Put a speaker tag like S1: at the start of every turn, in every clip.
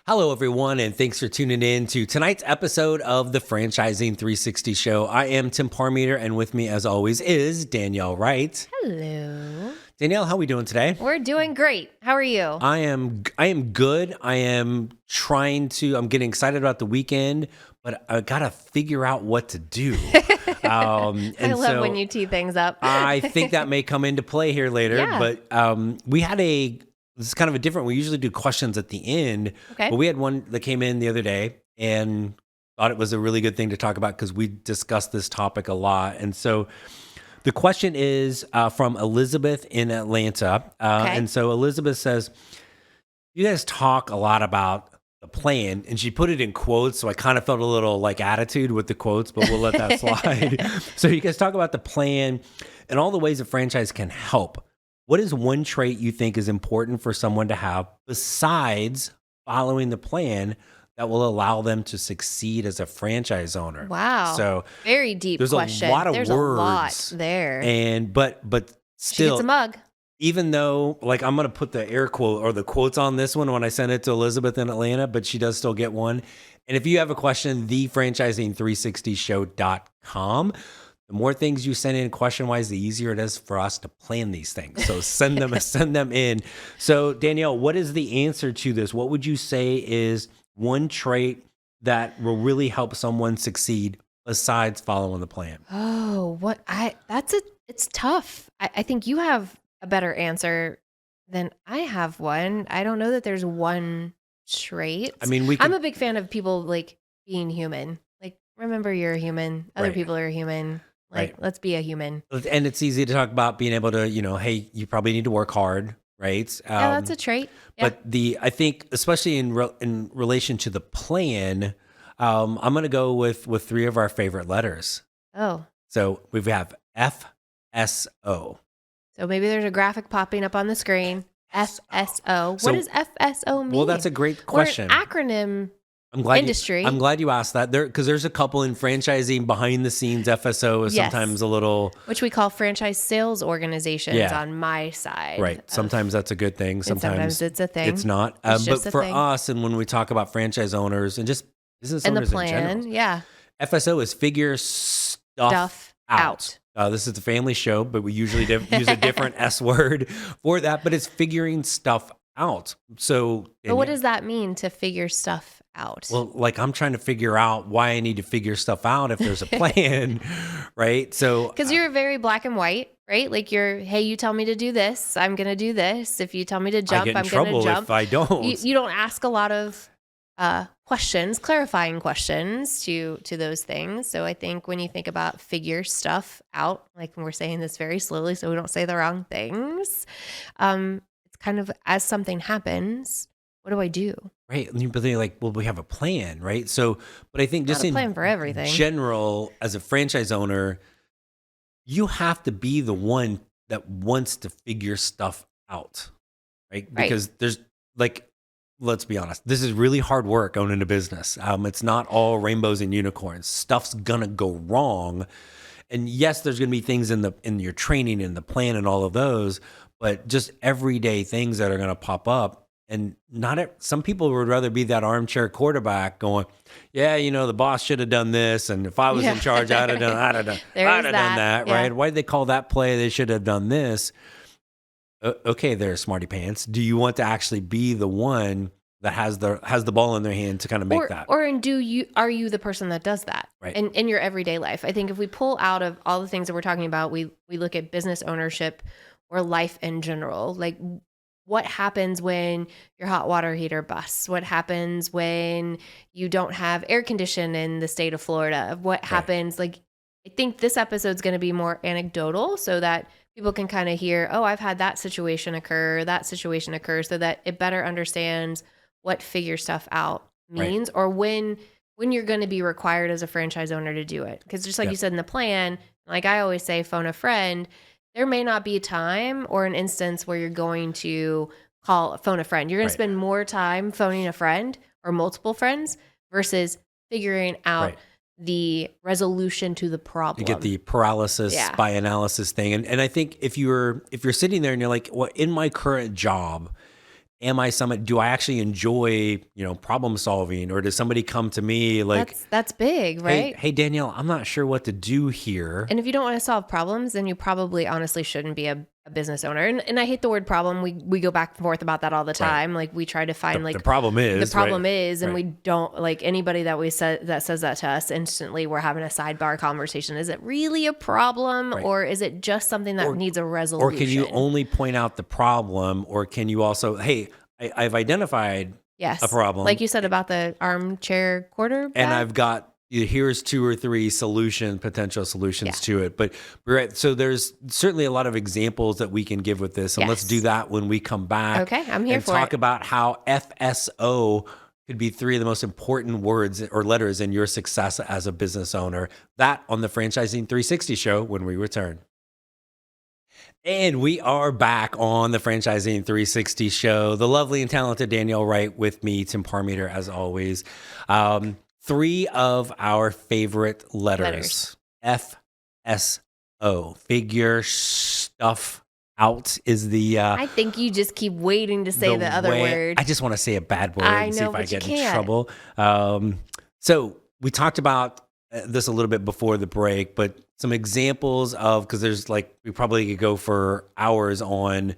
S1: Hello, everyone, and thanks for tuning in to tonight's episode of the Franchising 360 Show. I am Tim Parmeter, and with me, as always, is Danielle Wright.
S2: Hello.
S1: Danielle, how are we doing today?
S2: We're doing great. How are you?
S1: I am good. I'm getting excited about the weekend, but I got to figure out what to do.
S2: I love when you tee things up.
S1: I think that may come into play here later, but we had this is kind of a different, we usually do questions at the end,
S2: Okay.
S1: But we had one that came in the other day and thought it was a really good thing to talk about because we discussed this topic a lot. And so the question is from Elizabeth in Atlanta. And so Elizabeth says, you guys talk a lot about the plan, and she put it in quotes. So I kind of felt a little like attitude with the quotes, but we'll let that slide. So you guys talk about the plan and all the ways a franchise can help. What is one trait you think is important for someone to have besides following the plan that will allow them to succeed as a franchise owner?
S2: Wow.
S1: So
S2: very deep
S1: there's
S2: question.
S1: A lot of
S2: there's
S1: words
S2: a lot there.
S1: And but
S2: She
S1: still,
S2: gets a mug.
S1: even though, like, I'm going to put the air quote or the quotes on this one when I send it to Elizabeth in Atlanta, but she does still get one. And if you have a question, thefranchising360show.com. The more things you send in question-wise, the easier it is for us to plan these things. So send them in. So Danielle, what is the answer to this? What would you say is one trait that will really help someone succeed besides following the plan?
S2: Oh, it's tough. I think you have a better answer than I have one. I don't know that there's one trait.
S1: I mean,
S2: I'm a big fan of people like being human. Like, remember you're a human. Other people are human. Like, let's be a human.
S1: And it's easy to talk about being able to, hey, you probably need to work hard, right?
S2: Yeah, that's a trait. Yeah.
S1: But I think, especially in relation to the plan, I'm going to go with three of our favorite letters.
S2: Oh.
S1: So we have FSO.
S2: So maybe there's a graphic popping up on the screen. FSO. What does FSO mean?
S1: Well, that's a great question.
S2: We're an acronym industry.
S1: I'm glad you asked that. Because there's a couple in franchising behind the scenes. FSO is sometimes a little,
S2: which we call franchise sales organizations on my side.
S1: Right. Sometimes that's a good thing. Sometimes
S2: it's a thing.
S1: It's not. But for us, and when we talk about franchise owners and just business owners
S2: in general,
S1: FSO is figure stuff out. This is the family show, but we usually use a different S word for that. But it's figuring stuff out. So,
S2: but what does that mean to figure stuff out?
S1: Well, like, I'm trying to figure out why I need to figure stuff out if there's a plan, right? So,
S2: because you're very black and white, right? Like, hey, you tell me to do this, I'm going to do this. If you tell me to jump, I'm going to jump.
S1: If I don't,
S2: you don't ask a lot of clarifying questions to those things. So I think when you think about figure stuff out, like, when we're saying this very slowly so we don't say the wrong things, it's kind of, as something happens, what do I do?
S1: Right. But they're like, well, we have a plan, right? So, but I think just
S2: in plan for everything.
S1: General, as a franchise owner, you have to be the one that wants to figure stuff out, right? Because there's, like, let's be honest, this is really hard work owning a business. It's not all rainbows and unicorns. Stuff's gonna go wrong. And yes, there's gonna be things in your training and the plan and all of those, but just everyday things that are gonna pop up. And some people would rather be that armchair quarterback going, yeah, the boss should have done this. And if I was in charge, I'd have done that, right? Why did they call that play? They should have done this. Okay, there, smarty pants. Do you want to actually be the one that has the ball in their hand to kind of make that?
S2: Or are you the person that does that in your everyday life? I think if we pull out of all the things that we're talking about, we look at business ownership or life in general. Like, what happens when your hot water heater busts? What happens when you don't have air conditioning in the state of Florida? What happens? Like, I think this episode's going to be more anecdotal so that people can kind of hear, oh, I've had that situation occur, so that it better understands what figure stuff out means, or when you're going to be required as a franchise owner to do it. Because just like you said in the plan, like I always say, phone a friend. There may not be a time or an instance where you're going to phone a friend. You're going to spend more time phoning a friend or multiple friends versus figuring out the resolution to the problem.
S1: You get the paralysis by analysis thing. And I think if you're sitting there and you're like, well, in my current job, am I do I actually enjoy, problem solving, or does somebody come to me like,
S2: that's big, right?
S1: Hey, Danielle, I'm not sure what to do here.
S2: And if you don't want to solve problems, then you probably honestly shouldn't be a business owner. And I hate the word problem. We go back and forth about that all the time. Right. Like we try to find
S1: the problem is,
S2: and we don't like anybody that says that to us instantly. We're having a sidebar conversation. Is it really a problem, or is it just something that needs a resolution?
S1: Or can you only point out the problem, or can you also, hey, I've identified a problem,
S2: like you said about the armchair quarterback,
S1: and I've got, here's 2 or 3 potential solutions to it. But right, so there's certainly a lot of examples that we can give with this, and let's do that when we come back.
S2: Okay, I'm here
S1: and
S2: for
S1: talk
S2: it.
S1: about how FSO could be 3 of the most important words or letters in your success as a business owner. That on the Franchising 360 show when we return. And we are back on the Franchising 360 show. The lovely and talented Danielle Wright with me, Tim Parmeter, as always. 3 of our favorite letters. FSO. Figure stuff out is the...
S2: I think you just keep waiting to say the other word.
S1: I just want to say a bad word and see if I get in trouble. So we talked about this a little bit before the break, but some examples of, because there's we probably could go for hours on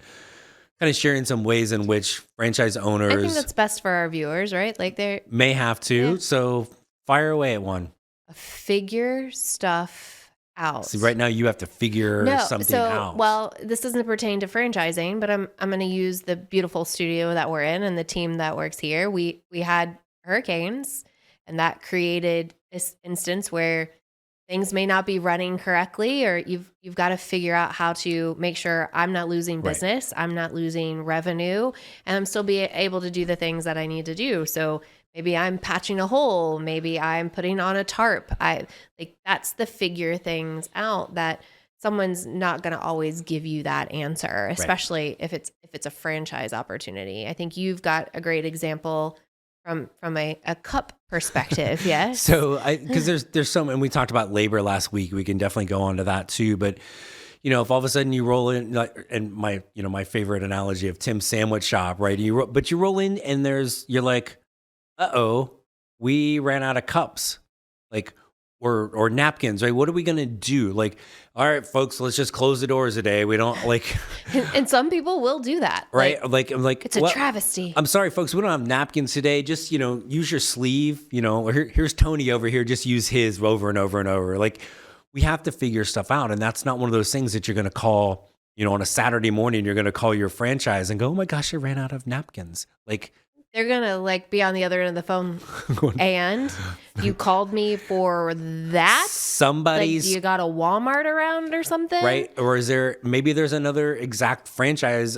S1: kind of sharing some ways in which franchise owners...
S2: I think that's best for our viewers, right? Like they
S1: may have to. Yeah. So fire away at one.
S2: Figure stuff out.
S1: See, right now you have to figure something out.
S2: Well, this doesn't pertain to franchising, but I'm going to use the beautiful studio that we're in and the team that works here. We had hurricanes, and that created this instance where things may not be running correctly, or you've got to figure out how to make sure I'm not losing business, I'm not losing revenue, and I'm still be able to do the things that I need to do. So maybe I'm patching a hole, maybe I'm putting on a tarp. That's the figure things out that someone's not going to always give you that answer, especially if it's a franchise opportunity. I think you've got a great example from a cup perspective, yes.
S1: So, because there's some, and we talked about labor last week. We can definitely go on to that too. But if all of a sudden you roll in, and my favorite analogy of Tim's sandwich shop, right? You roll in, and you're like, we ran out of cups, or napkins, right? What are we gonna do? All right, folks, let's just close the doors today. We don't
S2: and some people will do that,
S1: right? It's
S2: a travesty.
S1: I'm sorry, folks, we don't have napkins today. Just use your sleeve. Or here's Tony over here. Just use his over and over and over. We have to figure stuff out, and that's not one of those things that you're gonna call. On a Saturday morning, you're gonna call your franchise and go, "Oh my gosh, I ran out of napkins."
S2: They're gonna be on the other end of the phone, and you called me for that.
S1: Somebody's
S2: you got a Walmart around or something,
S1: right? Or is there's another exact franchise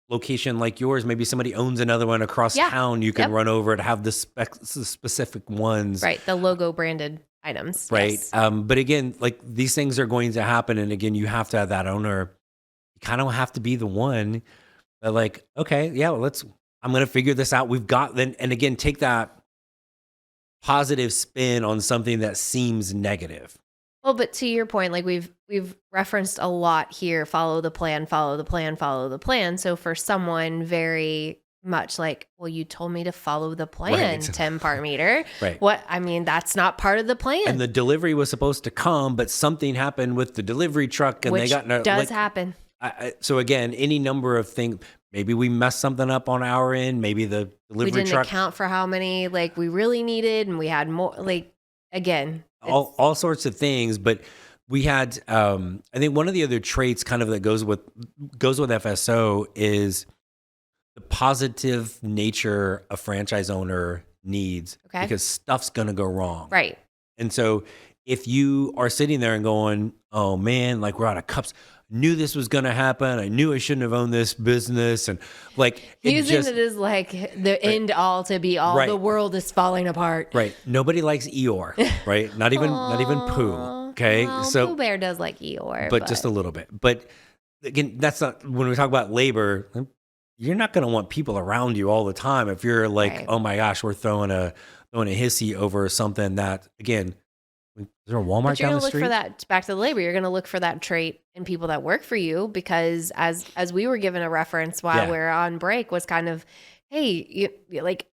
S1: location like yours? Maybe somebody owns another one across town. You can run over to have the specific ones,
S2: right? The logo branded items,
S1: right?
S2: Yes.
S1: But again, these things are going to happen, and again, you have to have that owner. You kind of have to be the one that okay, yeah, well, I'm going to figure this out. We've got then, and again, take that positive spin on something that seems negative.
S2: Well, but to your point, we've referenced a lot here, follow the plan, follow the plan, follow the plan. So for someone very much well, you told me to follow the plan, Tim Parmeter.
S1: Right.
S2: That's not part of the plan.
S1: And the delivery was supposed to come, but something happened with the delivery truck, and
S2: Which does happen.
S1: So again, any number of things. Maybe we messed something up on our end. Maybe the delivery truck. We
S2: didn't account for how many we really needed, and we had more. Again,
S1: all sorts of things. But we had, I think one of the other traits kind of that goes with FSO is the positive nature a franchise owner needs, because stuff's gonna go wrong,
S2: right?
S1: And so if you are sitting there and going, "Oh man, we're out of cups." Knew this was going to happen. I knew I shouldn't have owned this business, and
S2: using it as the end all to be all. Right. The world is falling apart.
S1: Right. Nobody likes Eeyore. Right. Not even Pooh. Okay.
S2: Well, so Pooh Bear does like Eeyore,
S1: but just a little bit. But again, that's not when we talk about labor. You're not going to want people around you all the time if you're right. Oh my gosh, we're throwing a hissy over something that again. Is there a Walmart
S2: But you're
S1: down
S2: going
S1: the
S2: to look
S1: street?
S2: for that, back to the labor, you're going to look for that trait in people that work for you, because as we were given a reference while we're on break, was kind of, hey, like,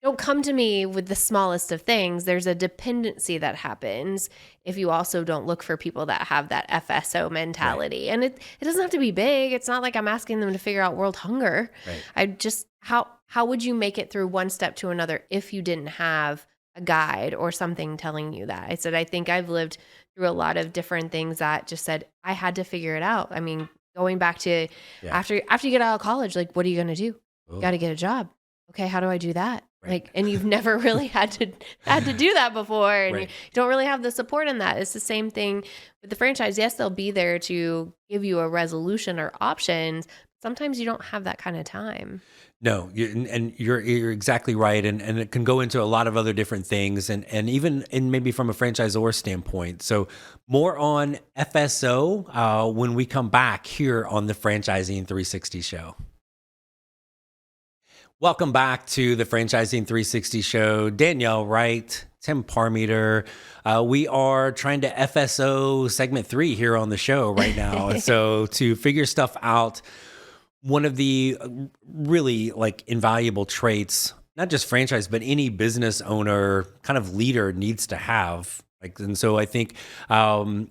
S2: don't come to me with the smallest of things. There's a dependency that happens if you also don't look for people that have that FSO mentality. Right. And it doesn't have to be big. It's not like I'm asking them to figure out world hunger. Right. I just, how would you make it through one step to another if you didn't have a guide or something telling you that? I said, I think I've lived through a lot of different things that just said, I had to figure it out. I mean, going back to after you get out of college, like, what are you going to do? You got to get a job. Okay. How do I do that? Right. Like, and you've never really had to do that before. And you don't really have the support in that. It's the same thing with the franchise. Yes, they'll be there to give you a resolution or options. Sometimes you don't have that kind of time.
S1: No, and you're exactly right, and it can go into a lot of other different things, and even in maybe from a franchisor standpoint. So more on FSO when we come back here on the Franchising 360 show. Welcome back to the Franchising 360 show. Danielle Wright, Tim Parmeter. We are trying to FSO segment 3 here on the show right now. So to figure stuff out, one of the really like invaluable traits, not just franchise, but any business owner kind of leader needs to have. And so I think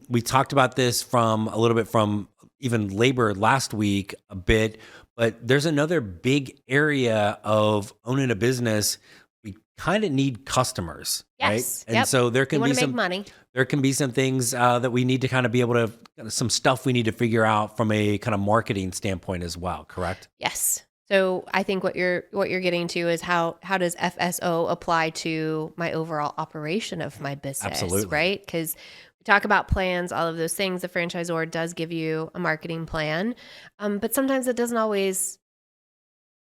S1: we talked about this from a little bit from even labor last week a bit, but there's another big area of owning a business. We kind of need customers, right? And so there can be some money. There can be some things that we need to kind of be able to, some stuff we need to figure out from a kind of marketing standpoint as well. Correct?
S2: Yes. So I think what you're getting to is how does FSO apply to my overall operation of my business? Absolutely. Right? Because we talk about plans, all of those things. The franchisor does give you a marketing plan, but sometimes it doesn't always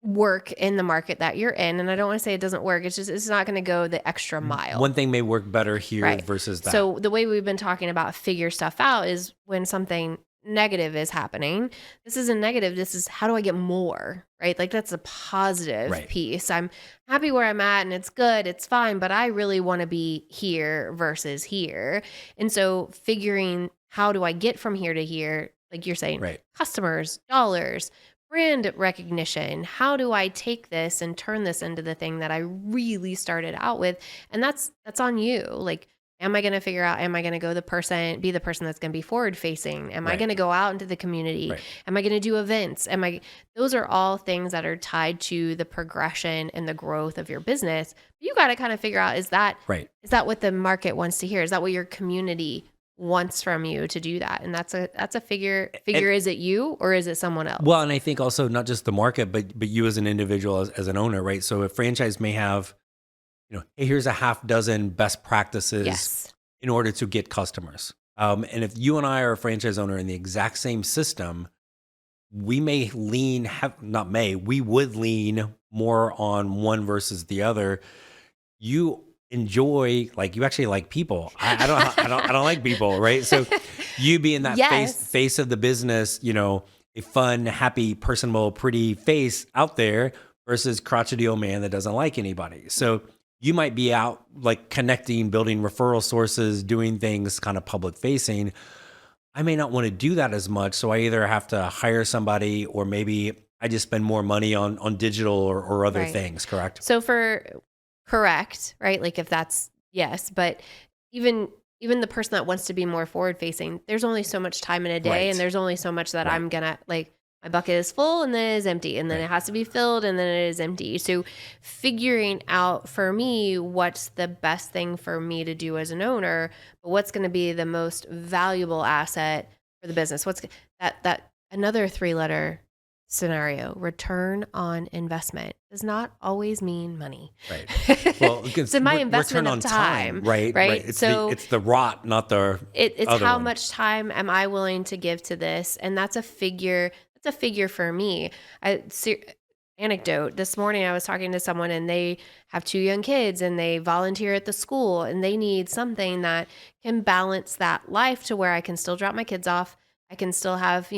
S2: work in the market that you're in. And I don't want to say it doesn't work. It's just, it's not going to go the extra mile.
S1: One thing may work better here versus that.
S2: So the way we've been talking about figure stuff out is when something negative is happening. This isn't negative. This is, how do I get more, right? Like, that's a positive piece. I'm happy where I'm at and it's good. It's fine, but I really want to be here versus here. And so figuring, how do I get from here to here? Like you're saying, customers, dollars, brand recognition. How do I take this and turn this into the thing that I really started out with? And that's on you. Like, am I going to figure out, am I going to be the person that's going to be forward facing? Am I going to go out into the community? Am I going to do events? Those are all things that are tied to the progression and the growth of your business. You got to kind of figure out, is that what the market wants to hear? Is that what your community wants from you to do that? And that's a figure. Is it you or is it someone else?
S1: Well, and I think also not just the market, but you as an individual, as an owner, right? So a franchise may have, hey, here's a half dozen best practices in order to get customers. And if you and I are a franchise owner in the exact same system, we may we would lean more on one versus the other. You enjoy, like, you actually like people. I don't like people, right? So you being that face of the business, a fun, happy, personable, pretty face out there versus crotchety old man that doesn't like anybody. So you might be out like connecting, building referral sources, doing things kind of public facing. I may not want to do that as much. So I either have to hire somebody or maybe I just spend more money on digital or other things, correct?
S2: So correct, right? Like, if that's yes, but even the person that wants to be more forward facing, there's only so much time in a day and there's only so much that I'm gonna, like, my bucket is full and then it is empty and then it has to be filled and then it is empty. So figuring out for me what's the best thing for me to do as an owner, but what's going to be the most valuable asset for the business. What's that another 3-letter scenario, return on investment, does not always mean money.
S1: Right. Well,
S2: so my investment of time,
S1: right? It's the rot, not the
S2: it's how much time am I willing to give to this? And that's a figure. That's a figure for me. Anecdote. This morning I was talking to someone and they have 2 young kids and they volunteer at the school and they need something that can balance that life to where I can still drop my kids off. I can still have,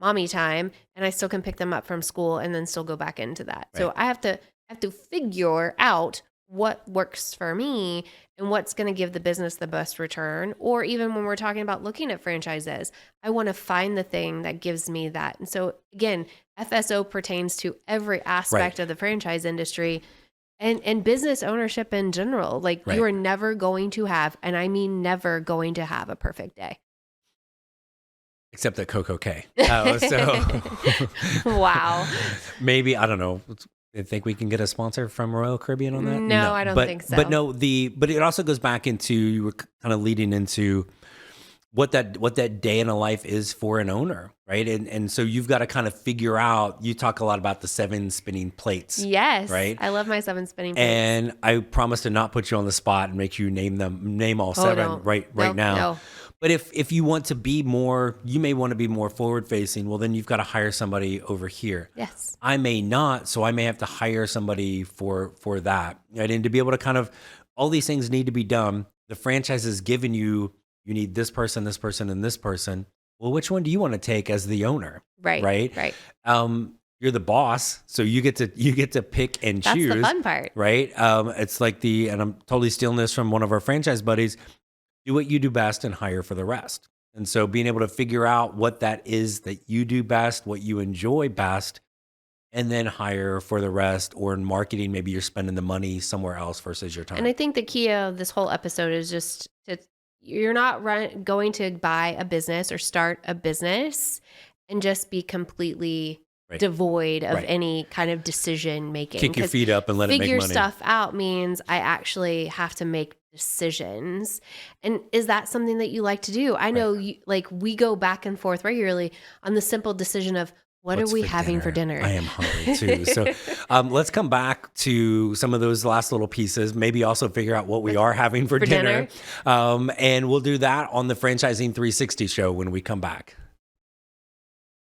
S2: mommy time, and I still can pick them up from school and then still go back into that. Right. So I have to figure out what works for me and what's going to give the business the best return. Or even when we're talking about looking at franchises, I want to find the thing that gives me that. And so again, FSO pertains to every aspect of the franchise industry and business ownership in general. Like you are never going to have, and I mean never going to have, a perfect day.
S1: Except at Coco K.
S2: Wow.
S1: Maybe, I don't know. I think we can get a sponsor from Royal Caribbean on that.
S2: No, I don't think so.
S1: But no, but it also goes back into, you were kind of leading into what that day in a life is for an owner, right? And so you've got to kind of figure out. You talk a lot about the 7 spinning plates.
S2: Yes,
S1: right.
S2: I love my 7 spinning plates.
S1: And I promise to not put you on the spot and make you name all 7
S2: no.
S1: right now.
S2: No.
S1: But if you want to be more, you may want to be more forward facing. Well, then you've got to hire somebody over here.
S2: Yes.
S1: I may not, so I may have to hire somebody for that. Right? And to be able to kind of, all these things need to be done. The franchise is giving you need this person, and this person. Well, which one do you want to take as the owner?
S2: Right.
S1: Right. You're the boss, so you get to pick and choose.
S2: That's the fun part.
S1: Right. It's like and I'm totally stealing this from one of our franchise buddies. Do what you do best and hire for the rest. And so being able to figure out what that is that you do best, what you enjoy best, and then hire for the rest. Or in marketing, maybe you're spending the money somewhere else versus your time.
S2: And I think the key of this whole episode is just you're not going to buy a business or start a business and just be completely devoid of any kind of decision making.
S1: Kick your feet up and let it make money.
S2: Figure stuff out means I actually have to make decisions. And is that something that you like to do? I know you, like, we go back and forth regularly on the simple decision of what's are we having for dinner?
S1: I am hungry too. So let's come back to some of those last little pieces, maybe also figure out what we are having for dinner. And we'll do that on the Franchising 360 show when we come back.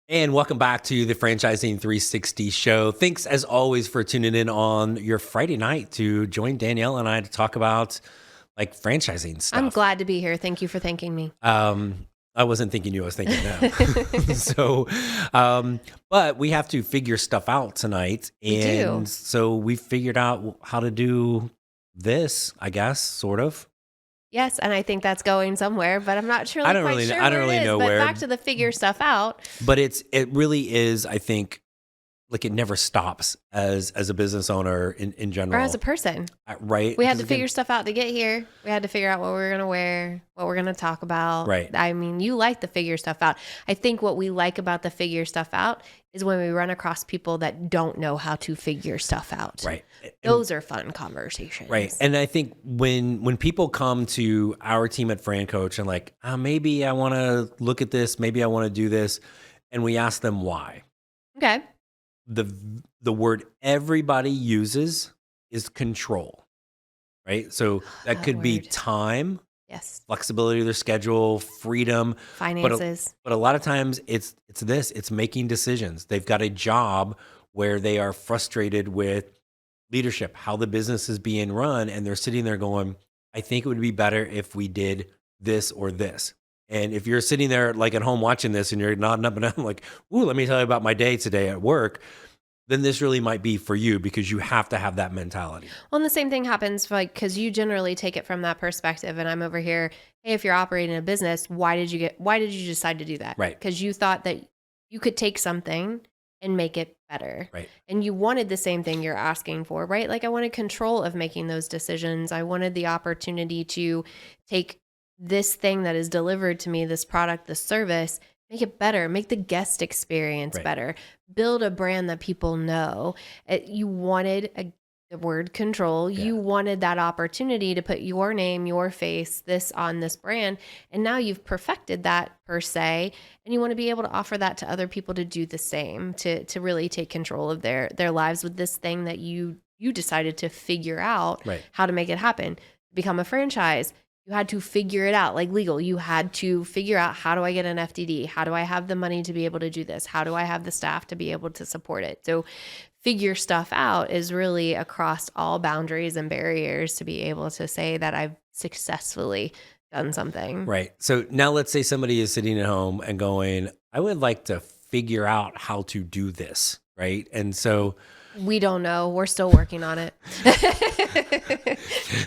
S1: And welcome back to the Franchising 360 show. Thanks as always for tuning in on your Friday night to join Danielle and I to talk about like franchising stuff.
S2: I'm glad to be here. Thank you for thanking me.
S1: I wasn't thinking you, I was thinking them. So, but we have to figure stuff out tonight. And so we figured out how to do this, I guess, sort of.
S2: Yes, and I think that's going somewhere, but I'm not sure.
S1: I don't really know where.
S2: But back to the figure stuff out.
S1: But it really is, I think, like it never stops as a business owner in general.
S2: Or as a person.
S1: Right.
S2: We had to figure stuff out to get here. We had to figure out what we were going to wear, what we're going to talk about.
S1: Right.
S2: I mean, you like the figure stuff out. I think what we like about the figure stuff out is when we run across people that don't know how to figure stuff out.
S1: Right.
S2: Those are fun conversations.
S1: Right. And I think when people come to our team at FranCoach and like, maybe I want to look at this, maybe I want to do this, and we ask them why.
S2: Okay.
S1: The word everybody uses is control, right? So that could be time,
S2: yes,
S1: flexibility of their schedule, freedom,
S2: finances.
S1: But a lot of times it's making decisions. They've got a job where they are frustrated with leadership, how the business is being run, and they're sitting there going, I think it would be better if we did this or this. And if you're sitting there like at home watching this and you're nodding up and down like, ooh, let me tell you about my day today at work, then this really might be for you because you have to have that mentality.
S2: Well, and the same thing happens because you generally take it from that perspective. And I'm over here, hey, if you're operating a business, why did you decide to do that?
S1: Right.
S2: Because you thought that you could take something and make it better.
S1: Right.
S2: And you wanted the same thing you're asking for, right? Like I wanted control of making those decisions. I wanted the opportunity to take this thing that is delivered to me, this product, this service, make it better, make the guest experience better, build a brand that people know. You wanted the word control. Yeah. You wanted that opportunity to put your name, your face, this on this brand. And now you've perfected that per se. And you want to be able to offer that to other people to do the same, to really take control of their lives with this thing that you decided to figure out how to make it happen. Become a franchise. You had to figure it out, like legal. You had to figure out, how do I get an FDD? How do I have the money to be able to do this? How do I have the staff to be able to support it? So figure stuff out is really across all boundaries and barriers to be able to say that I've successfully done something.
S1: Right. So now let's say somebody is sitting at home and going, I would like to figure out how to do this. Right. And so
S2: We don't know. We're still working on it.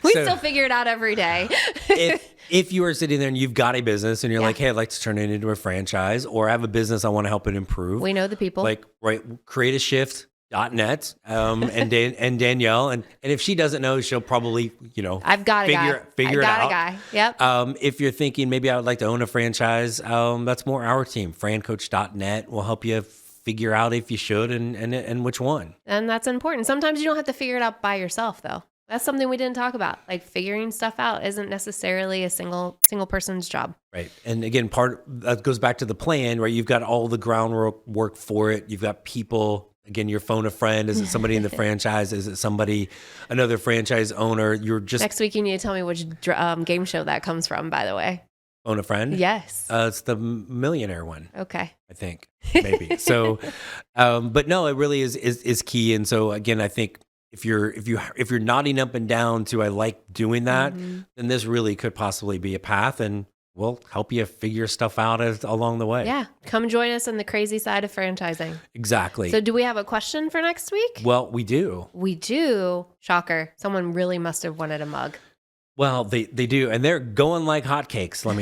S2: We still figure it out every day.
S1: If you are sitting there and you've got a business and you're like, hey, I'd like to turn it into a franchise, or I have a business, I want to help it improve.
S2: We know the people.
S1: Like, right, createashift.net and Danielle. And if she doesn't know, she'll probably,
S2: I've got
S1: figure it out.
S2: A guy. Yep.
S1: If you're thinking maybe I would like to own a franchise, that's more our team. FranCoach.net will help you figure out if you should and which one.
S2: And that's important. Sometimes you don't have to figure it out by yourself, though. That's something we didn't talk about. Like, figuring stuff out isn't necessarily a single person's job.
S1: Right. And again, that goes back to the plan, right? You've got all the groundwork for it. You've got people. Again, your phone a friend. Is it somebody in the franchise? Is it another franchise owner? You're just
S2: next week. You need to tell me which game show that comes from. By the way,
S1: phone a friend.
S2: Yes,
S1: it's the millionaire one.
S2: Okay,
S1: I think maybe so. But no, it really is key. And so again, I think if you're nodding up and down to I like doing that, then this really could possibly be a path, and we'll help you figure stuff out along the way.
S2: Yeah. Come join us on the crazy side of franchising.
S1: Exactly.
S2: So do we have a question for next week?
S1: Well, we do.
S2: We do. Shocker. Someone really must have wanted a mug.
S1: Well, they do, and they're going like hotcakes. Let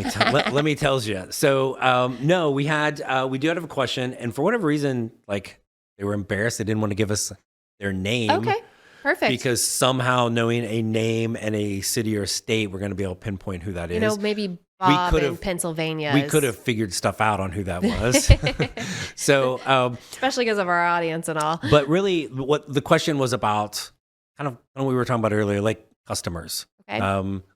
S1: me tell you. So no, we do have a question, and for whatever reason, like they were embarrassed, they didn't want to give us their name.
S2: Okay, perfect.
S1: Because somehow knowing a name and a city or state, we're going to be able to pinpoint who that is.
S2: Maybe Bob in Pennsylvania.
S1: We could have figured stuff out on who that was. So,
S2: especially because of our audience and all.
S1: But really, what the question was about, kind of what we were talking about earlier, like customers.
S2: Okay.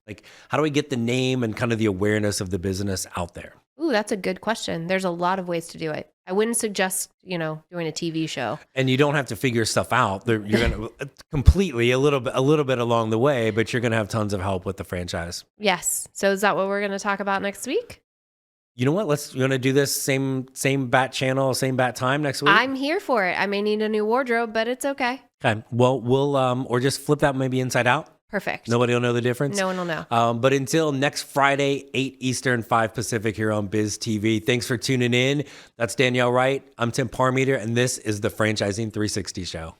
S1: Like, how do we get the name and kind of the awareness of the business out there?
S2: Ooh, that's a good question. There's a lot of ways to do it. I wouldn't suggest, doing a TV show.
S1: And you don't have to figure stuff out. You're going to completely a little bit along the way, but you're going to have tons of help with the franchise.
S2: Yes. So is that what we're going to talk about next week?
S1: You know what? We're going to do this same bat channel, same bat time next week.
S2: I'm here for it. I may need a new wardrobe, but it's okay.
S1: Okay. Well, we'll or just flip that maybe inside out.
S2: Perfect.
S1: Nobody will know the difference?
S2: No one will know.
S1: But until next Friday, 8 Eastern, 5 Pacific here on Biz TV. Thanks for tuning in. That's Danielle Wright. I'm Tim Parmeter, and this is the Franchising 360 Show.